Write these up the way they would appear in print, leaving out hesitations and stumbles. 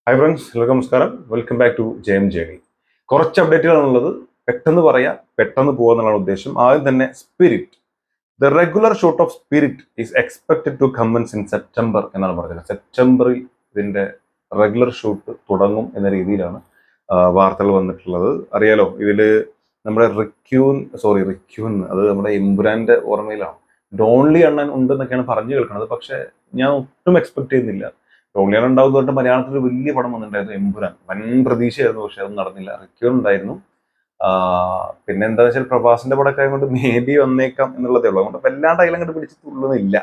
Hi friends, എല്ലാവർക്കും നമസ്കാരം. Welcome back to Jayam journey. കുറച്ച് അപ്ഡേറ്റുകളാണുള്ളത്. പെട്ടെന്ന് പറയാം, പെട്ടെന്ന് പോകുന്നതാണ് ഉദ്ദേശം. ആദ്യം തന്നെ spirit. The regular shoot of spirit is expected to commence in September എന്നാണ് പറഞ്ഞത്. സെപ്റ്റംബറിൽ ഇതിന്റെ റെഗുലർ ഷൂട്ട് തുടങ്ങും എന്ന രീതിയിലാണ് വാർത്തകൾ വന്നിട്ടുള്ളത്. അറിയാലോ, ഇതില് നമ്മുടെ റിക്യൂൻ അത് നമ്മുടെ ഇമ്രാന്റെ ഓർമ്മയിലാണ്. ഡോൺലി അണ്ണൻ ഉണ്ടെന്നൊക്കെയാണ് പറഞ്ഞു കേൾക്കുന്നത്. പക്ഷെ ഞാൻ ഒട്ടും എക്സ്പെക്ട് ചെയ്യുന്നില്ല. ടോളിയാണ് ഉണ്ടാവും പറഞ്ഞിട്ട് മലയാളത്തിൽ ഒരു വലിയ പടം വന്നിട്ടുണ്ടായിരുന്നു, എമ്പുരാൻ. വൻ പ്രതീക്ഷയായിരുന്നു, പക്ഷെ അത് നടന്നില്ല. റിക്യൂർ ഉണ്ടായിരുന്നു. പിന്നെ എന്താ വെച്ചാൽ പ്രഭാസിന്റെ പടമൊക്കെ ആയതുകൊണ്ട് മേ ബി വന്നേക്കാം എന്നുള്ളതേ ഉള്ളൂ. അതുകൊണ്ട് വല്ലാണ്ട് അതിലങ്ങോട്ട് പിടിച്ച് തുള്ളുന്നില്ല.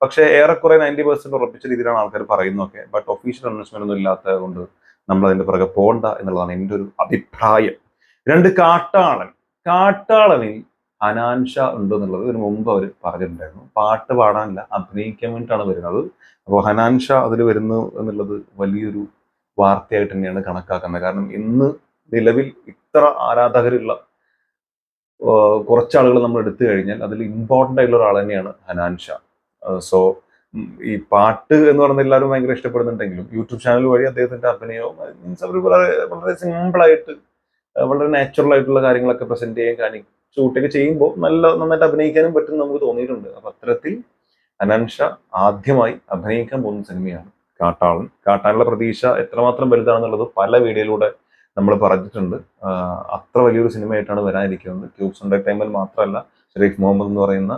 പക്ഷെ ഏറെക്കുറെ 90% ഉറപ്പിച്ച രീതിയിലാണ് ആൾക്കാർ പറയുന്നതൊക്കെ. ബട്ട് ഒഫീഷ്യൽ അനൗൺസ്മെന്റ് ഒന്നും ഇല്ലാത്തത് കൊണ്ട് നമ്മൾ അതിന്റെ പുറകെ പോകണ്ട എന്നുള്ളതാണ് എൻ്റെ ഒരു അഭിപ്രായം. രണ്ട്, കാട്ടാളനിൽ ഹനാൻഷ ഉണ്ട് എന്നുള്ളത് ഇതിനു മുമ്പ് അവർ പറഞ്ഞിട്ടുണ്ടായിരുന്നു. പാട്ട് പാടാനല്ല, അഭിനയിക്കാൻ വേണ്ടിയിട്ടാണ് വരുന്നത്. അപ്പോൾ ഹനാൻഷ അതിൽ വരുന്നു എന്നുള്ളത് വലിയൊരു വാർത്തയായിട്ട് തന്നെയാണ് കണക്കാക്കുന്നത്. കാരണം ഇന്ന് നിലവിൽ ഇത്ര ആരാധകരുള്ള കുറച്ചാളുകൾ നമ്മൾ എടുത്തു കഴിഞ്ഞാൽ അതിൽ ഇമ്പോർട്ടൻ്റ് ആയിട്ടുള്ള ഒരാൾ തന്നെയാണ് ഹനാൻഷ. സോ ഈ പാട്ട് എന്ന് പറയുന്നത് എല്ലാവരും ഭയങ്കര ഇഷ്ടപ്പെടുന്നുണ്ടെങ്കിലും യൂട്യൂബ് ചാനൽ വഴി അദ്ദേഹത്തിന്റെ അഭിനയവും മീൻസ് അവർ വളരെ വളരെ സിമ്പിളായിട്ട് വളരെ നാച്ചുറൽ ആയിട്ടുള്ള കാര്യങ്ങളൊക്കെ പ്രസന്റ് ചെയ്യാൻ ഷൂട്ടൊക്കെ ചെയ്യുമ്പോൾ നന്നായിട്ട് അഭിനയിക്കാനും പറ്റും നമുക്ക് തോന്നിയിട്ടുണ്ട്. അപ്പൊ അത്തരത്തിൽ അനാൻഷ ആദ്യമായി അഭിനയിക്കാൻ പോകുന്ന സിനിമയാണ് കാട്ടാളൻ. കാട്ടാനുള്ള പ്രതീക്ഷ എത്രമാത്രം വലുതാണെന്നുള്ളത് പല വീഡിയോയിലൂടെ നമ്മൾ പറഞ്ഞിട്ടുണ്ട്. അത്ര വലിയൊരു സിനിമയായിട്ടാണ് വരാനിരിക്കുന്നത്. ക്യൂബ്സ് എന്റർടൈൻമെന്റ് മാത്രമല്ല, ഷെരീഫ് മുഹമ്മദ് എന്ന് പറയുന്ന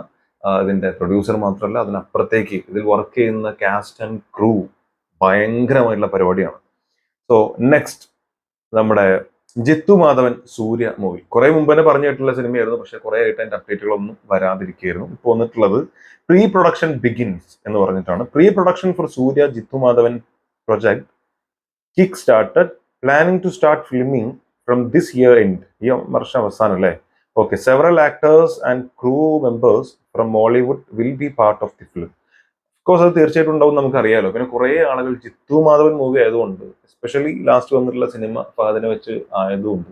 ഇതിന്റെ പ്രൊഡ്യൂസർ മാത്രമല്ല, അതിനപ്പുറത്തേക്ക് ഇതിൽ വർക്ക് ചെയ്യുന്ന കാസ്റ്റ് ആൻഡ് ക്രൂ ഭയങ്കരമായിട്ടുള്ള പരിപാടിയാണ്. സോ നെക്സ്റ്റ്, നമ്മുടെ ജിത്തു മാധവൻ സൂര്യ മൂവി കുറെ മുമ്പ് തന്നെ പറഞ്ഞിട്ടുള്ള സിനിമയായിരുന്നു. പക്ഷെ കുറെ ആയിട്ട് അതിന്റെ അപ്ഡേറ്റുകളൊന്നും വരാതിരിക്കുകയായിരുന്നു. ഇപ്പോൾ വന്നിട്ടുള്ളത് പ്രീ പ്രൊഡക്ഷൻ ബിഗിൻസ് എന്ന് പറഞ്ഞിട്ടാണ്. Pre production for Surya Jithu Madhavan project kick started, planning to start filming from this year end. ഈ വർഷം അവസാനം അല്ലേ? Okay. Several actors and crew members from Mollywood will be part of the film. Course അത് തീർച്ചയായിട്ടും ഉണ്ടാവും, നമുക്കറിയാലോ. പിന്നെ കുറെ ആളുകൾ ജിത്തു മാധവൻ മൂവി ആയതുകൊണ്ട്, എസ്പെഷ്യലി ലാസ്റ്റ് വന്നിട്ടുള്ള സിനിമ ഫഹദിനെ വെച്ച് ആയതുകൊണ്ട്,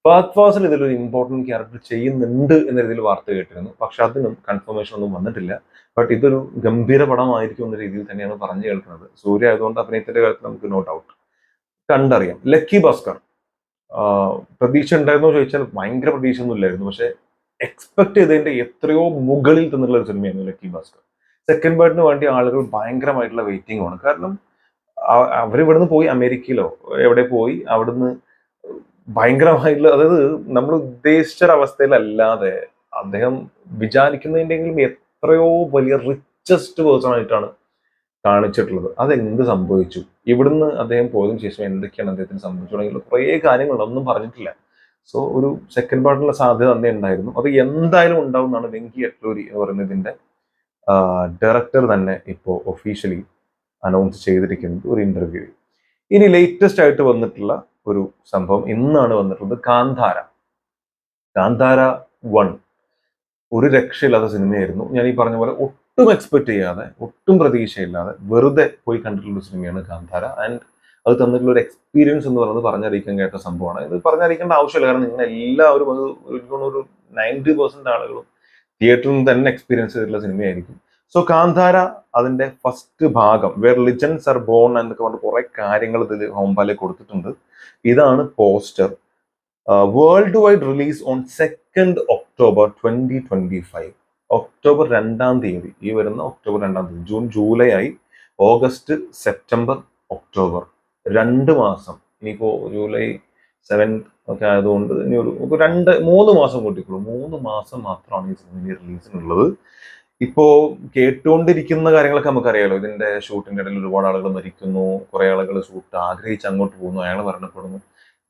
ഫഹദ് ഫാസിൽ ഇതിലൊരു ഇമ്പോർട്ടന്റ് ക്യാരക്ടർ ചെയ്യുന്നുണ്ട് എന്ന രീതിയിൽ വാർത്ത കേട്ടിരുന്നു. പക്ഷെ അതിനും കൺഫർമേഷൻ ഒന്നും വന്നിട്ടില്ല. ബട്ട് ഇതൊരു ഗംഭീര പടമായിരിക്കും എന്ന രീതിയിൽ തന്നെയാണ് പറഞ്ഞു കേൾക്കുന്നത്. സൂര്യ ആയതുകൊണ്ട് അഭിനയത്തിന്റെ കാര്യത്തിൽ നമുക്ക് നോ ഡൗട്ട്. കണ്ടറിയാം. ലക്കി ഭാസ്കർ പ്രതീക്ഷ ഉണ്ടായിരുന്നോ ചോദിച്ചാൽ ഭയങ്കര പ്രതീക്ഷ ഒന്നും ഇല്ലായിരുന്നു. പക്ഷെ എക്സ്പെക്ട് ചെയ്തതിന്റെ എത്രയോ മുകളിൽ തന്നുള്ള ഒരു സിനിമയായിരുന്നു ലക്കി ഭാസ്കർ. സെക്കൻഡ് പാർട്ടിന് വേണ്ടി ആളുകൾ ഭയങ്കരമായിട്ടുള്ള വെയിറ്റിംഗ് ആണ്. കാരണം അവരിവിടുന്ന് പോയി അമേരിക്കയിലോ എവിടെ പോയി അവിടുന്ന് ഭയങ്കരമായിട്ടുള്ള, അതായത് നമ്മൾ ഉദ്ദേശിച്ചൊരവസ്ഥയിലല്ലാതെ അദ്ദേഹം വിചാരിക്കുന്നതിൻ്റെങ്കിലും എത്രയോ വലിയ റിച്ചസ്റ്റ് പേഴ്സൺ ആയിട്ടാണ് കാണിച്ചിട്ടുള്ളത്. അതെന്ത് സംഭവിച്ചു, ഇവിടുന്ന് അദ്ദേഹം പോയതിനു ശേഷം എന്തൊക്കെയാണ് അദ്ദേഹത്തിന് സംഭവിച്ചു തുടങ്ങിയുള്ള കുറേ കാര്യങ്ങളൊന്നും പറഞ്ഞിട്ടില്ല. സോ ഒരു സെക്കൻഡ് പാർട്ടിനുള്ള സാധ്യത തന്നെ ഉണ്ടായിരുന്നു. അത് എന്തായാലും ഉണ്ടാവും എന്നാണ് വെങ്കി അട്ലൂരി എന്ന് പറയുന്നതിന്റെ ഡയറക്ടർ തന്നെ ഇപ്പോൾ ഒഫീഷ്യലി അനൗൺസ് ചെയ്തിരിക്കുന്നത് ഒരു ഇന്റർവ്യൂ. ഇനി ലേറ്റസ്റ്റ് ആയിട്ട് വന്നിട്ടുള്ള ഒരു സംഭവം ഇന്നാണ് വന്നിട്ടുള്ളത്. കാന്താര 1 ഒരു രക്ഷയില്ലാത്ത സിനിമയായിരുന്നു. ഞാൻ ഈ പറഞ്ഞ പോലെ ഒട്ടും എക്സ്പെക്ട് ചെയ്യാതെ, ഒട്ടും പ്രതീക്ഷയില്ലാതെ വെറുതെ പോയി കണ്ടിട്ടുള്ള സിനിമയാണ് കാന്താര. ആൻഡ് അത് തന്നിട്ടുള്ള ഒരു എക്സ്പീരിയൻസ് എന്ന് പറയുന്നത് പറഞ്ഞറിയിക്കാൻ കേട്ട സംഭവമാണ്. ഇത് പറഞ്ഞറിയിക്കേണ്ട ആവശ്യമില്ല. കാരണം നിങ്ങൾ എല്ലാവരും അത് ഒരു 90% ആളുകളും തിയേറ്ററിൽ നിന്ന് തന്നെ എക്സ്പീരിയൻസ് ചെയ്തിട്ടുള്ള സിനിമയായിരിക്കും. സോ കാന്താര അതിന്റെ ഫസ്റ്റ് ഭാഗം, വേർ ലിജൻസ് ആർ ബോൺ എന്നൊക്കെ പറഞ്ഞ കുറെ കാര്യങ്ങൾ ഇതിൽ ഹോംബാലെ കൊടുത്തിട്ടുണ്ട്. ഇതാണ് poster. World wide release on 2 October 2025. October 2 ഈ വരുന്ന ഒക്ടോബർ 2. ജൂൺ, ജൂലൈ ആയി, ഓഗസ്റ്റ്, സെപ്റ്റംബർ, ഒക്ടോബർ, 2 മാസം. ഇനിയിപ്പോ ജൂലൈ 7 ഒക്കെ ആയതുകൊണ്ട് ഇനി ഒരു 3 മാസം കൂട്ടിക്കുള്ളൂ. 3 മാസം മാത്രമാണ് ഈ സിനിമ റിലീസിനുള്ളത്. ഇപ്പോ കേട്ടുകൊണ്ടിരിക്കുന്ന കാര്യങ്ങളൊക്കെ നമുക്കറിയാലോ. ഇതിന്റെ ഷൂട്ടിന്റെ ഇടയിൽ ഒരുപാട് ആളുകൾ മരിക്കുന്നു, കുറെ ആളുകൾ ഷൂട്ട് ആഗ്രഹിച്ച് അങ്ങോട്ട് പോകുന്നു, അയാൾ മരണപ്പെടുന്നു.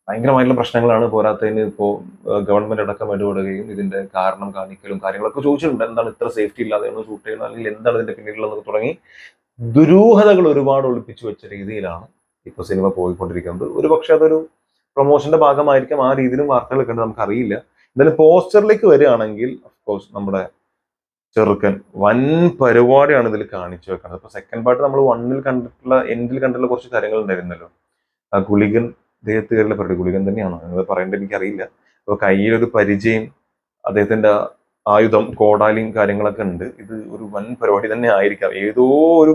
ഭയങ്കരമായിട്ടുള്ള പ്രശ്നങ്ങളാണ്. പോരാത്തതിന് ഇപ്പോ ഗവൺമെന്റ് അടക്കം ഇടപെടുകയും ഇതിന്റെ കാരണം കാണിക്കലും കാര്യങ്ങളൊക്കെ ചോദിച്ചിട്ടുണ്ട്. എന്താണ് ഇത്ര സേഫ്റ്റി ഇല്ലാതെയാണ് ഷൂട്ട് ചെയ്യുന്നത്, അല്ലെങ്കിൽ എന്താണ് ഇതിന്റെ പിന്നിലുള്ളതെന്നൊക്കെ തുടങ്ങി ദുരൂഹതകൾ ഒരുപാട് ഒളിപ്പിച്ചു വെച്ച രീതിയിലാണ് ഇപ്പൊ സിനിമ പോയിക്കൊണ്ടിരിക്കുന്നത്. ഒരു പക്ഷെ അതൊരു പ്രൊമോഷന്റെ ഭാഗമായിരിക്കും, ആ രീതിയിലും വാർത്തകളൊക്കെ ഉണ്ട്, നമുക്ക് അറിയില്ല. എന്തായാലും പോസ്റ്ററിലേക്ക് വരികയാണെങ്കിൽ അഫ്കോഴ്സ് നമ്മുടെ ചെറുക്കൻ വൻ പരിപാടിയാണ് ഇതിൽ കാണിച്ചു വെക്കുന്നത്. ഇപ്പൊ സെക്കൻഡ് പാർട്ട് നമ്മൾ എൻഡിൽ കണ്ടിട്ടുള്ള കുറച്ച് കാര്യങ്ങൾ ഉണ്ടായിരുന്നല്ലോ. ആ ഗുളികൻ അദ്ദേഹത്തെ കയറിയുള്ള പരിപാടി ഗുളികൻ തന്നെയാണോ എന്ന് പറയേണ്ടത് എനിക്കറിയില്ല. അപ്പൊ കയ്യിലൊരു പരിചയം, അദ്ദേഹത്തിന്റെ ആയുധം, കോടാലിയും കാര്യങ്ങളൊക്കെ ഉണ്ട്. ഇത് ഒരു വൻ പരിപാടി തന്നെ ആയിരിക്കാം. ഏതോ ഒരു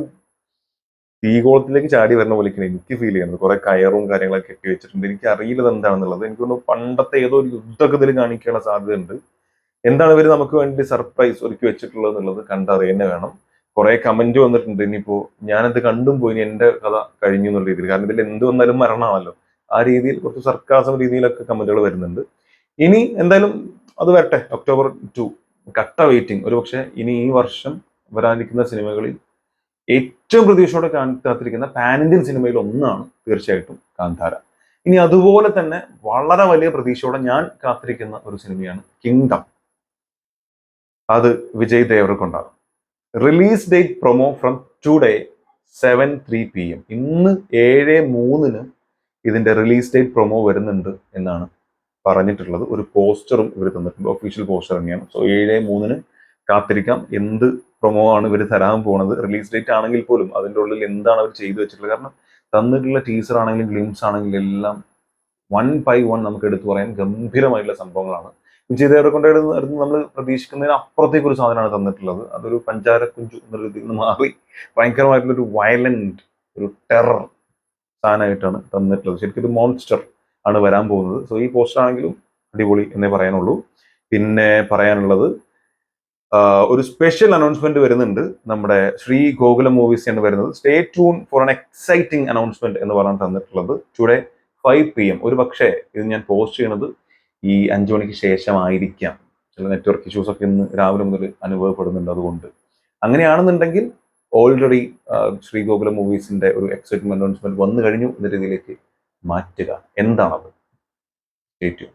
തീകോളത്തിലേക്ക് ചാടി വരുന്ന പോലെയൊക്കെയാണ് എനിക്ക് ഫീൽ ചെയ്യുന്നത്. കുറെ കയറും കാര്യങ്ങളൊക്കെ കെട്ടി വെച്ചിട്ടുണ്ട്. എനിക്ക് അറിയില്ല ഇത് എന്താണെന്നുള്ളത്. എനിക്ക് തോന്നുന്നു പണ്ടത്തെ ഏതോ ഒരു യുദ്ധമൊക്കെ ഇതിൽ കാണിക്കാനുള്ള സാധ്യതയുണ്ട്. എന്താണ് ഇവർ നമുക്ക് വേണ്ടി സർപ്രൈസ് ഒരുക്കി വെച്ചിട്ടുള്ളത് എന്നുള്ളത് കണ്ടറിയ തന്നെ വേണം. കുറെ കമന്റ് വന്നിട്ടുണ്ട്. ഇനിയിപ്പോ ഞാനത് കണ്ടും പോയി, ഇനി എന്റെ കഥ കഴിഞ്ഞു എന്നുള്ള രീതിയിൽ. കാരണം ഇതിൽ എന്ത് വന്നാലും മരണമാണല്ലോ. ആ രീതിയിൽ കുറച്ച് സർക്കാസം രീതിയിലൊക്കെ കമന്റുകൾ വരുന്നുണ്ട്. ഇനി എന്തായാലും അത് വരട്ടെ. ഒക്ടോബർ 2 കട്ട വെയിറ്റിംഗ്. ഒരു പക്ഷെ ഇനി ഈ വർഷം വരാനിരിക്കുന്ന സിനിമകളിൽ ഏറ്റവും പ്രതീക്ഷയോടെ കാത്തിരിക്കുന്ന പാൻ ഇന്ത്യൻ സിനിമയിൽ ഒന്നാണ് തീർച്ചയായിട്ടും കാന്താര. ഇനി അതുപോലെ തന്നെ വളരെ വലിയ പ്രതീക്ഷയോടെ ഞാൻ കാത്തിരിക്കുന്ന ഒരു സിനിമയാണ് കിങ്ഡം. അത് വിജയ് ദേവരകൊണ്ടാണ്. Release date promo from today 7:03 PM. ഇന്ന് 7:03 ഇതിന്റെ റിലീസ് ഡേറ്റ് പ്രൊമോ വരുന്നുണ്ട് എന്നാണ് പറഞ്ഞിട്ടുള്ളത്. ഒരു പോസ്റ്ററും ഇവർ തന്നിട്ടുണ്ട്. ഒഫീഷ്യൽ പോസ്റ്റർ തന്നെയാണ്. സോ 7:03 കാത്തിരിക്കാം. എന്ത് പ്രൊമോ ആണ് ഇവർ തരാൻ പോണത്. റിലീസ് ഡേറ്റ് ആണെങ്കിൽ പോലും അതിൻ്റെ ഉള്ളിൽ എന്താണ് അവർ ചെയ്തു വെച്ചിട്ടുള്ളത്. കാരണം തന്നിട്ടുള്ള ടീസർ ആണെങ്കിലും ഗ്ലിംസ് ആണെങ്കിലും എല്ലാം 1 by 1 നമുക്ക് എടുത്തു പറയാൻ ഗംഭീരമായിട്ടുള്ള സംഭവങ്ങളാണ്. വിജയ് ദേവരകൊണ്ടയുടെ അടുത്ത് നമ്മൾ പ്രതീക്ഷിക്കുന്നതിന് അപ്പുറത്തേക്ക് ഒരു സാധനമാണ് തന്നിട്ടുള്ളത്. അതൊരു പഞ്ചാര കുഞ്ചു എന്നുള്ള രീതിയിൽ നിന്ന് മാറി ഭയങ്കരമായിട്ടുള്ള ഒരു വയലന്റ്, ഒരു ടെറർ സാധനമായിട്ടാണ് തന്നിട്ടുള്ളത്. ശരിക്കും ഒരു മോൺസ്റ്റർ ആണ് വരാൻ പോകുന്നത്. സോ ഈ പോസ്റ്റർ ആണെങ്കിലും അടിപൊളി എന്നേ പറയാനുള്ളൂ. പിന്നെ പറയാനുള്ളത് ഒരു സ്പെഷ്യൽ അനൗൺസ്മെന്റ് വരുന്നുണ്ട്. നമ്മുടെ ശ്രീ ഗോകുലം മൂവീസ് ആണ് വരുന്നത്. Stay tune for an exciting announcement എന്ന് പറഞ്ഞാണ് തന്നിട്ടുള്ളത്. Today 5 PM. ഒരു പക്ഷേ ഇത് ഞാൻ പോസ്റ്റ് ചെയ്യുന്നത് ഈ 5 മണിക്ക് ശേഷമായിരിക്കാം. ചില നെറ്റ്വർക്ക് ഇഷ്യൂസ് ഒക്കെ ഇന്ന് രാവിലെ മുതൽ അനുഭവപ്പെടുന്നുണ്ട്. അതുകൊണ്ട് അങ്ങനെയാണെന്നുണ്ടെങ്കിൽ ഓൾറെഡി ശ്രീ ഗോകുലം മൂവീസിന്റെ ഒരു എക്സൈറ്റ്മെന്റ് അനൗൺസ്മെന്റ് വന്നു കഴിഞ്ഞു എന്ന രീതിയിലേക്ക് മാറ്റുക. എന്താണത്? Stay tune.